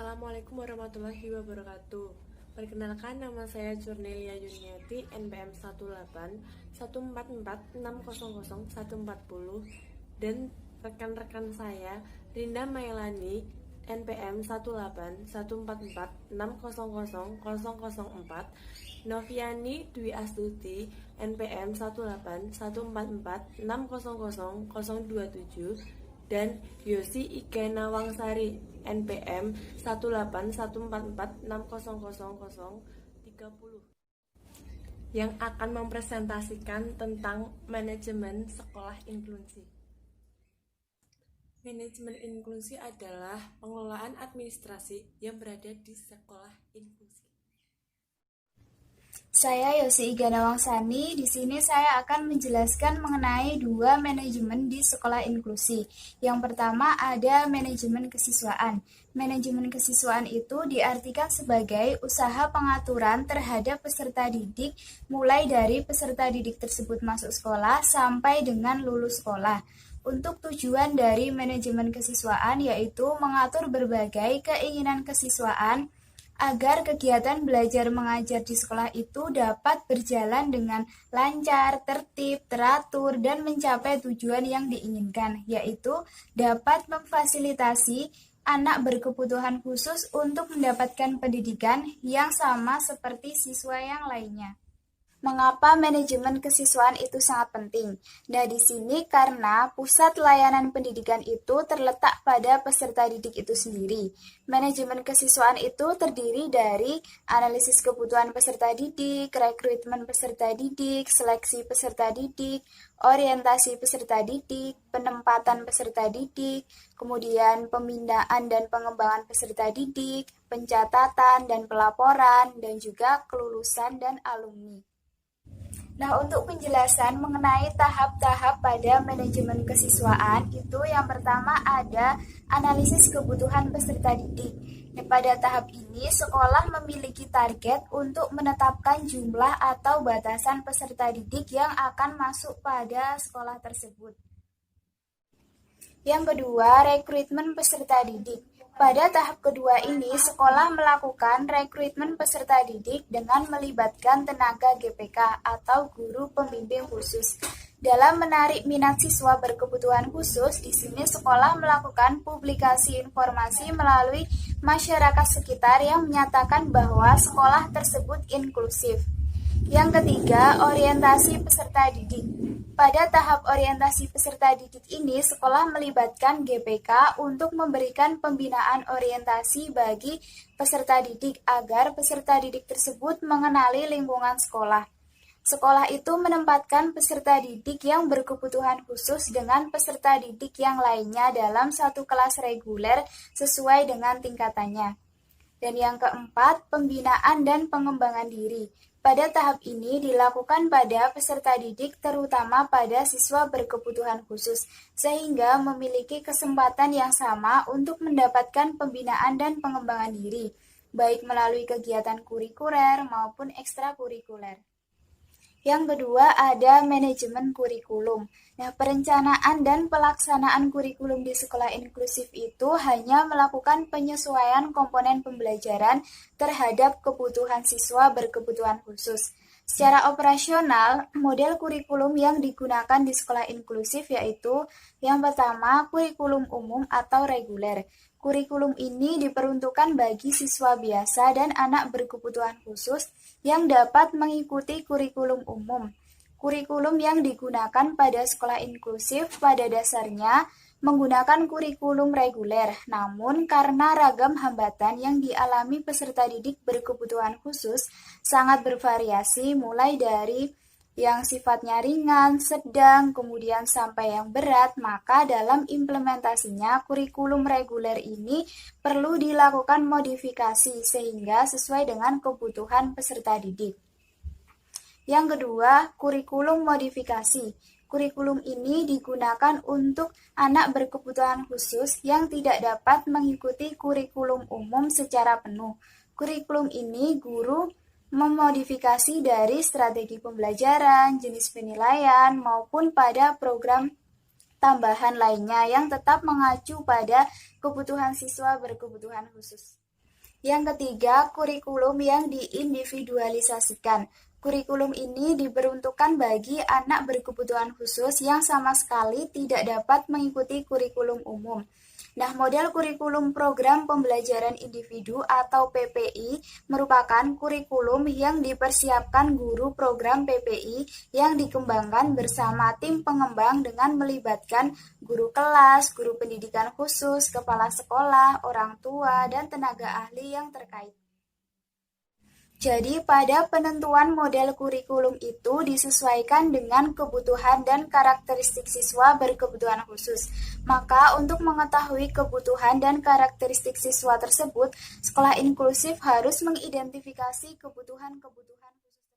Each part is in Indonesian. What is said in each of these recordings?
Assalamualaikum warahmatullahi wabarakatuh. Perkenalkan, nama saya Curnelia Yuniati, NPM 181446000140, dan rekan-rekan saya Rinda Mailani, NPM 181446000004, Noviani Dwi Astuti, NPM 181446000027, dan Yosi Ike Nawangsari, NPM 181446000030, yang akan mempresentasikan tentang manajemen sekolah inklusi. Manajemen inklusi adalah pengelolaan administrasi yang berada di sekolah inklusi. Saya Yosi Ike Nawangsari. Di sini saya akan menjelaskan mengenai dua manajemen di sekolah inklusi. Yang pertama ada manajemen kesiswaan. Manajemen kesiswaan itu diartikan sebagai usaha pengaturan terhadap peserta didik mulai dari peserta didik tersebut masuk sekolah sampai dengan lulus sekolah. Untuk tujuan dari manajemen kesiswaan yaitu mengatur berbagai keinginan kesiswaan agar kegiatan belajar mengajar di sekolah itu dapat berjalan dengan lancar, tertib, teratur, dan mencapai tujuan yang diinginkan, yaitu dapat memfasilitasi anak berkebutuhan khusus untuk mendapatkan pendidikan yang sama seperti siswa yang lainnya. Mengapa manajemen kesiswaan itu sangat penting? Nah, di sini karena pusat layanan pendidikan itu terletak pada peserta didik itu sendiri. Manajemen kesiswaan itu terdiri dari analisis kebutuhan peserta didik, rekrutmen peserta didik, seleksi peserta didik, orientasi peserta didik, penempatan peserta didik, kemudian pembinaan dan pengembangan peserta didik, pencatatan dan pelaporan, dan juga kelulusan dan alumni. Nah, untuk penjelasan mengenai tahap-tahap pada manajemen kesiswaan, itu yang pertama ada analisis kebutuhan peserta didik. Pada tahap ini, sekolah memiliki target untuk menetapkan jumlah atau batasan peserta didik yang akan masuk pada sekolah tersebut. Yang kedua, rekrutmen peserta didik. Pada tahap kedua ini, sekolah melakukan rekrutmen peserta didik dengan melibatkan tenaga GPK atau guru pembimbing khusus. Dalam menarik minat siswa berkebutuhan khusus, di sini sekolah melakukan publikasi informasi melalui masyarakat sekitar yang menyatakan bahwa sekolah tersebut inklusif. Yang ketiga, orientasi peserta didik. Pada tahap orientasi peserta didik ini, sekolah melibatkan GPK untuk memberikan pembinaan orientasi bagi peserta didik agar peserta didik tersebut mengenali lingkungan sekolah. Sekolah itu menempatkan peserta didik yang berkebutuhan khusus dengan peserta didik yang lainnya dalam satu kelas reguler sesuai dengan tingkatannya. Dan yang keempat, pembinaan dan pengembangan diri. Pada tahap ini dilakukan pada peserta didik terutama pada siswa berkebutuhan khusus, sehingga memiliki kesempatan yang sama untuk mendapatkan pembinaan dan pengembangan diri, baik melalui kegiatan kurikuler maupun ekstrakurikuler. Yang kedua ada manajemen kurikulum. Nah, perencanaan dan pelaksanaan kurikulum di sekolah inklusif itu hanya melakukan penyesuaian komponen pembelajaran terhadap kebutuhan siswa berkebutuhan khusus. Secara operasional, model kurikulum yang digunakan di sekolah inklusif yaitu yang pertama, kurikulum umum atau reguler. Kurikulum ini diperuntukkan bagi siswa biasa dan anak berkebutuhan khusus yang dapat mengikuti kurikulum umum. Kurikulum yang digunakan pada sekolah inklusif pada dasarnya menggunakan kurikulum reguler, namun karena ragam hambatan yang dialami peserta didik berkebutuhan khusus sangat bervariasi mulai dari yang sifatnya ringan, sedang, kemudian sampai yang berat, maka dalam implementasinya kurikulum reguler ini perlu dilakukan modifikasi sehingga sesuai dengan kebutuhan peserta didik. Yang kedua, kurikulum modifikasi. Kurikulum ini digunakan untuk anak berkebutuhan khusus yang tidak dapat mengikuti kurikulum umum secara penuh. Kurikulum ini guru memodifikasi dari strategi pembelajaran, jenis penilaian, maupun pada program tambahan lainnya yang tetap mengacu pada kebutuhan siswa berkebutuhan khusus. Yang ketiga, kurikulum yang diindividualisasikan. Kurikulum ini diperuntukkan bagi anak berkebutuhan khusus yang sama sekali tidak dapat mengikuti kurikulum umum. Nah, model kurikulum program pembelajaran individu atau PPI merupakan kurikulum yang dipersiapkan guru program PPI yang dikembangkan bersama tim pengembang dengan melibatkan guru kelas, guru pendidikan khusus, kepala sekolah, orang tua, dan tenaga ahli yang terkait. Jadi, pada penentuan model kurikulum itu disesuaikan dengan kebutuhan dan karakteristik siswa berkebutuhan khusus. Maka, untuk mengetahui kebutuhan dan karakteristik siswa tersebut, sekolah inklusif harus mengidentifikasi kebutuhan-kebutuhan khusus.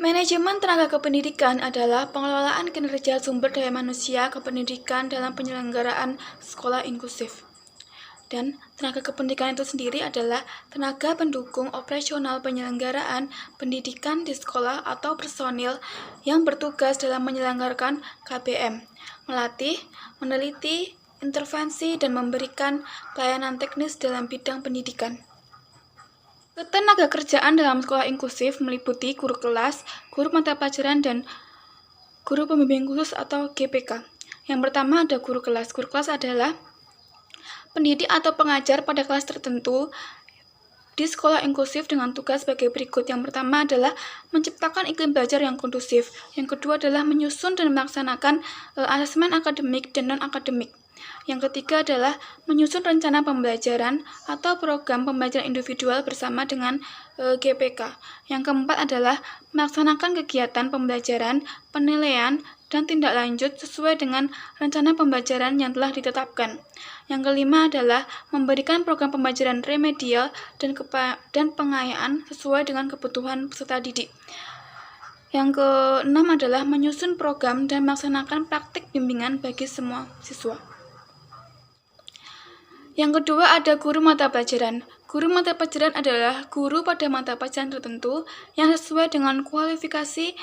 Manajemen tenaga kependidikan adalah pengelolaan kinerja sumber daya manusia kependidikan dalam penyelenggaraan sekolah inklusif. Dan tenaga kependidikan itu sendiri adalah tenaga pendukung operasional penyelenggaraan pendidikan di sekolah atau personil yang bertugas dalam menyelenggarakan KBM, melatih, meneliti, intervensi, dan memberikan pelayanan teknis dalam bidang pendidikan. Ketenaga kerjaan dalam sekolah inklusif meliputi guru kelas, guru mata pelajaran, dan guru pembimbing khusus atau GPK. Yang pertama ada guru kelas. Guru kelas adalah pendidik atau pengajar pada kelas tertentu di sekolah inklusif dengan tugas sebagai berikut. Yang pertama adalah menciptakan iklim belajar yang kondusif. Yang kedua adalah menyusun dan melaksanakan asesmen akademik dan non-akademik. Yang ketiga adalah menyusun rencana pembelajaran atau program pembelajaran individual bersama dengan GPK. Yang keempat adalah melaksanakan kegiatan pembelajaran, penilaian, dan tindak lanjut sesuai dengan rencana pembelajaran yang telah ditetapkan. Yang kelima adalah memberikan program pembelajaran remedial dan pengayaan sesuai dengan kebutuhan peserta didik. Yang keenam adalah menyusun program dan melaksanakan praktik bimbingan bagi semua siswa. Yang kedua ada guru mata pelajaran. Guru mata pelajaran adalah guru pada mata pelajaran tertentu yang sesuai dengan kualifikasi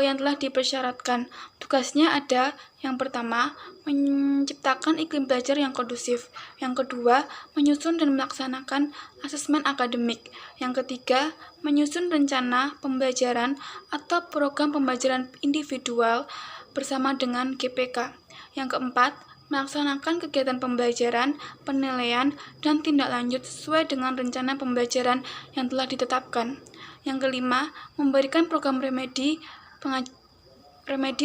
yang telah dipersyaratkan. Tugasnya ada yang pertama, menciptakan iklim belajar yang kondusif. Yang kedua, menyusun dan melaksanakan asesmen akademik. Yang ketiga, menyusun rencana pembelajaran atau program pembelajaran individual bersama dengan GPK. Yang keempat, melaksanakan kegiatan pembelajaran, penilaian, dan tindak lanjut sesuai dengan rencana pembelajaran yang telah ditetapkan. Yang kelima, memberikan program remedi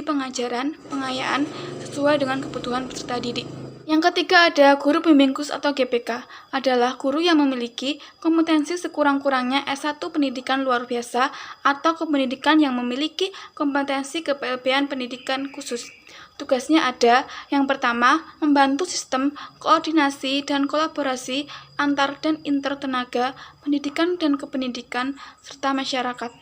pengajaran, pengayaan sesuai dengan kebutuhan peserta didik. Yang ketiga ada guru pembimbing khusus atau GPK, adalah guru yang memiliki kompetensi sekurang-kurangnya S1 pendidikan luar biasa atau kependidikan yang memiliki kompetensi kepelbn pendidikan khusus. Tugasnya ada, yang pertama, membantu sistem koordinasi dan kolaborasi antar dan inter tenaga pendidikan dan kependidikan serta masyarakat.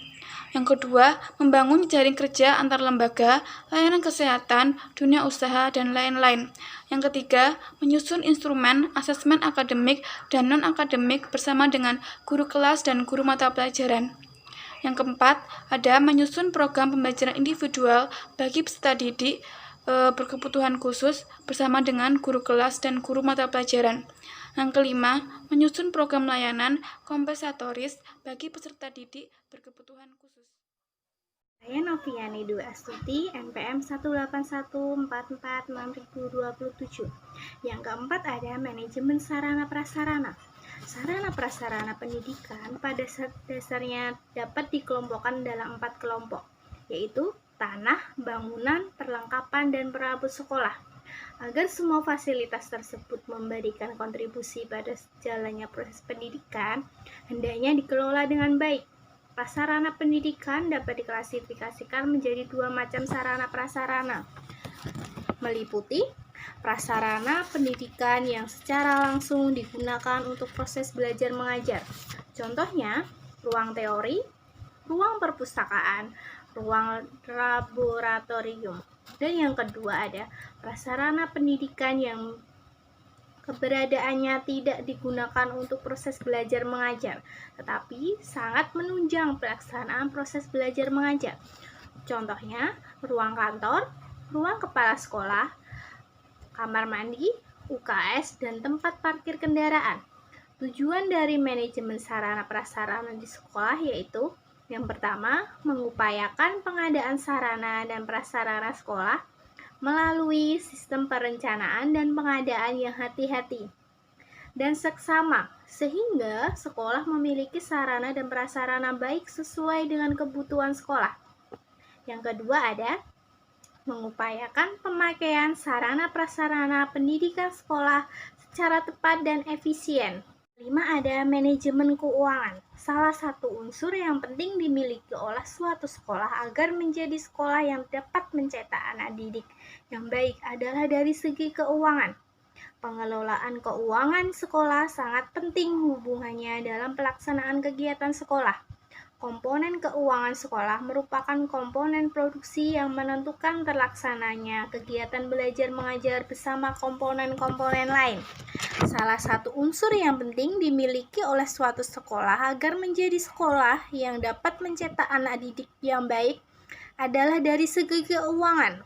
Yang kedua, membangun jaring kerja antar lembaga, layanan kesehatan, dunia usaha, dan lain-lain. Yang ketiga, menyusun instrumen asesmen akademik dan non-akademik bersama dengan guru kelas dan guru mata pelajaran. Yang keempat, ada menyusun program pembelajaran individual bagi peserta didik berkebutuhan khusus bersama dengan guru kelas dan guru mata pelajaran. Yang kelima, menyusun program layanan kompensatoris bagi peserta didik berkebutuhan khusus. Saya Noviani Dwi Astuti, NPM 181446027. Yang keempat ada manajemen sarana prasarana. Sarana prasarana pendidikan pada dasarnya dapat dikelompokkan dalam 4 kelompok, yaitu tanah, bangunan, perlengkapan, dan perabot sekolah. Agar semua fasilitas tersebut memberikan kontribusi pada jalannya proses pendidikan, hendaknya dikelola dengan baik. Prasarana pendidikan dapat diklasifikasikan menjadi 2 macam sarana prasarana, meliputi prasarana pendidikan yang secara langsung digunakan untuk proses belajar mengajar. Contohnya, ruang teori, ruang perpustakaan, ruang laboratorium. Dan yang kedua ada prasarana pendidikan yang keberadaannya tidak digunakan untuk proses belajar mengajar, tetapi sangat menunjang pelaksanaan proses belajar mengajar. Contohnya, ruang kantor, ruang kepala sekolah, kamar mandi, UKS, dan tempat parkir kendaraan. Tujuan dari manajemen sarana prasarana di sekolah yaitu yang pertama, mengupayakan pengadaan sarana dan prasarana sekolah melalui sistem perencanaan dan pengadaan yang hati-hati dan seksama, sehingga sekolah memiliki sarana dan prasarana baik sesuai dengan kebutuhan sekolah. Yang kedua ada mengupayakan pemakaian sarana prasarana pendidikan sekolah secara tepat dan efisien. 5 ada manajemen keuangan. Salah satu unsur yang penting dimiliki oleh suatu sekolah agar menjadi sekolah yang dapat mencetak anak didik yang baik adalah dari segi keuangan. Pengelolaan keuangan sekolah sangat penting hubungannya dalam pelaksanaan kegiatan sekolah. Komponen keuangan sekolah merupakan komponen produksi yang menentukan terlaksananya kegiatan belajar mengajar bersama komponen-komponen lain. Salah satu unsur yang penting dimiliki oleh suatu sekolah agar menjadi sekolah yang dapat mencetak anak didik yang baik adalah dari segi keuangan.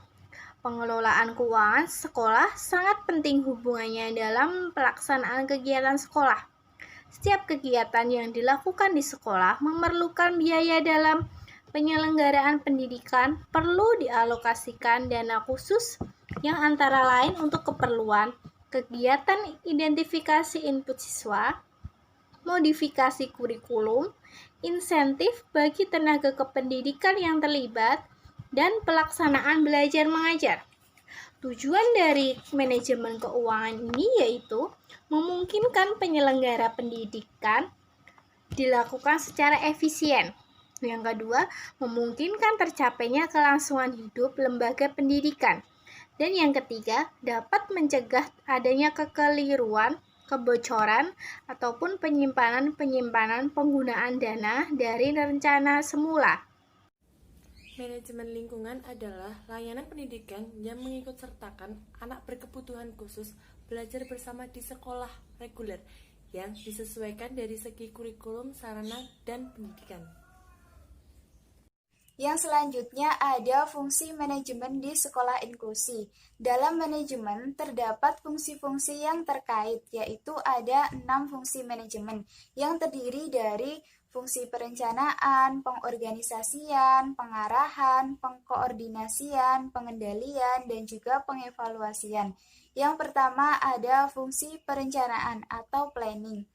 Pengelolaan keuangan sekolah sangat penting hubungannya dalam pelaksanaan kegiatan sekolah. Setiap kegiatan yang dilakukan di sekolah memerlukan biaya dalam penyelenggaraan pendidikan, perlu dialokasikan dana khusus yang antara lain untuk keperluan kegiatan identifikasi input siswa, modifikasi kurikulum, insentif bagi tenaga kependidikan yang terlibat, dan pelaksanaan belajar mengajar. Tujuan dari manajemen keuangan ini yaitu memungkinkan penyelenggara pendidikan dilakukan secara efisien. Yang kedua, memungkinkan tercapainya kelangsungan hidup lembaga pendidikan. Dan yang ketiga, dapat mencegah adanya kekeliruan, kebocoran, ataupun penyimpanan penggunaan dana dari rencana semula. Manajemen lingkungan adalah layanan pendidikan yang mengikut sertakan anak berkebutuhan khusus belajar bersama di sekolah reguler yang disesuaikan dari segi kurikulum, sarana, dan pendidikan. Yang selanjutnya ada fungsi manajemen di sekolah inklusi. Dalam manajemen terdapat fungsi-fungsi yang terkait, yaitu ada 6 fungsi manajemen yang terdiri dari fungsi perencanaan, pengorganisasian, pengarahan, pengkoordinasian, pengendalian, dan juga pengevaluasian. Yang pertama ada fungsi perencanaan atau planning.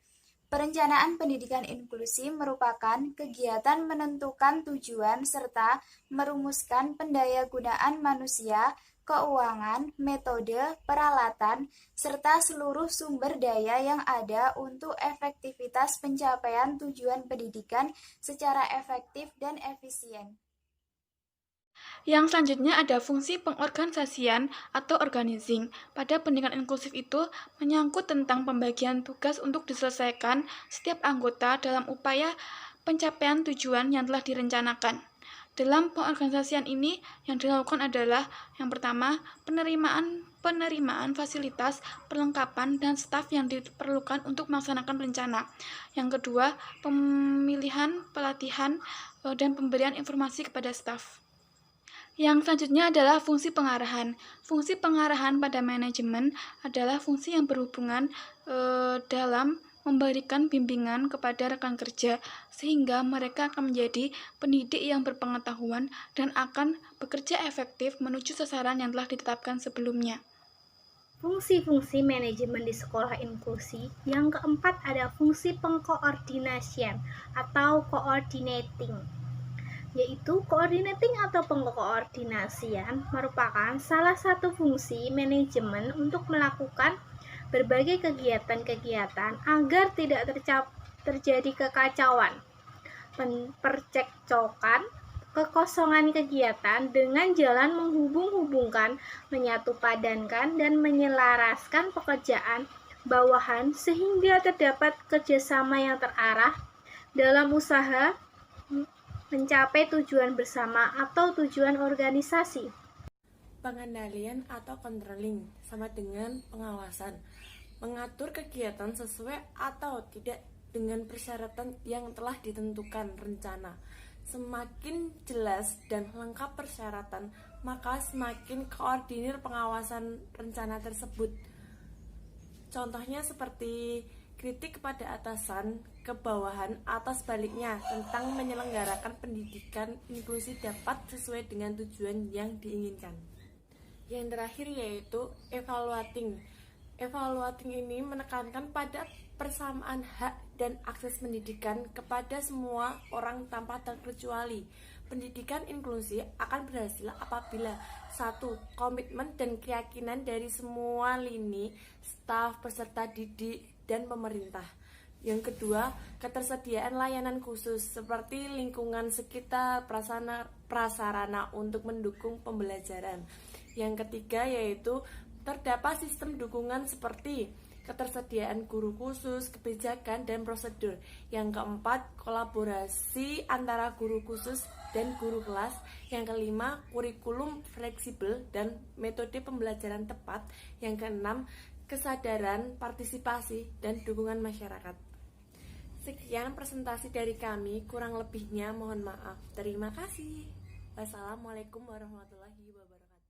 Perencanaan pendidikan inklusi merupakan kegiatan menentukan tujuan serta merumuskan pendayagunaan manusia, keuangan, metode, peralatan, serta seluruh sumber daya yang ada untuk efektivitas pencapaian tujuan pendidikan secara efektif dan efisien. Yang selanjutnya ada fungsi pengorganisasian atau organizing. Pada pendidikan inklusif itu menyangkut tentang pembagian tugas untuk diselesaikan setiap anggota dalam upaya pencapaian tujuan yang telah direncanakan. Dalam pengorganisasian ini yang dilakukan adalah yang pertama, penerimaan fasilitas, perlengkapan, dan staf yang diperlukan untuk melaksanakan rencana. Yang kedua, pemilihan, pelatihan, dan pemberian informasi kepada staf. Yang selanjutnya adalah fungsi pengarahan. Fungsi pengarahan pada manajemen adalah fungsi yang berhubungan dalam memberikan bimbingan kepada rekan kerja sehingga mereka akan menjadi pendidik yang berpengetahuan dan akan bekerja efektif menuju sasaran yang telah ditetapkan sebelumnya. Fungsi-fungsi manajemen di sekolah inklusi. Yang keempat ada fungsi pengkoordinasian atau coordinating, yaitu coordinating atau pengkoordinasian merupakan salah satu fungsi manajemen untuk melakukan berbagai kegiatan-kegiatan agar tidak terjadi kekacauan, percekcokan, kekosongan kegiatan dengan jalan menghubung-hubungkan, menyatupadankan, dan menyelaraskan pekerjaan bawahan sehingga terdapat kerjasama yang terarah dalam usaha mencapai tujuan bersama atau tujuan organisasi. Pengendalian atau controlling sama dengan pengawasan, mengatur kegiatan sesuai atau tidak dengan persyaratan yang telah ditentukan rencana. Semakin jelas dan lengkap persyaratan, maka semakin koordinir pengawasan rencana tersebut. Contohnya seperti kritik kepada atasan, ke bawahan, atau sebaliknya tentang menyelenggarakan pendidikan inklusi dapat sesuai dengan tujuan yang diinginkan. Yang terakhir yaitu evaluating. Evaluating ini menekankan pada persamaan hak dan akses pendidikan kepada semua orang tanpa terkecuali. Pendidikan inklusi akan berhasil apabila 1. Komitmen dan keyakinan dari semua lini, staf, peserta didik, dan pemerintah. Yang kedua, ketersediaan layanan khusus seperti lingkungan sekitar, prasarana untuk mendukung pembelajaran. Yang ketiga yaitu terdapat sistem dukungan seperti ketersediaan guru khusus, kebijakan, dan prosedur. Yang keempat, kolaborasi antara guru khusus dan guru kelas. Yang kelima, kurikulum fleksibel dan metode pembelajaran tepat. Yang keenam, kesadaran, partisipasi, dan dukungan masyarakat. Sekian presentasi dari kami, kurang lebihnya mohon maaf. Terima kasih. Wassalamualaikum warahmatullahi wabarakatuh.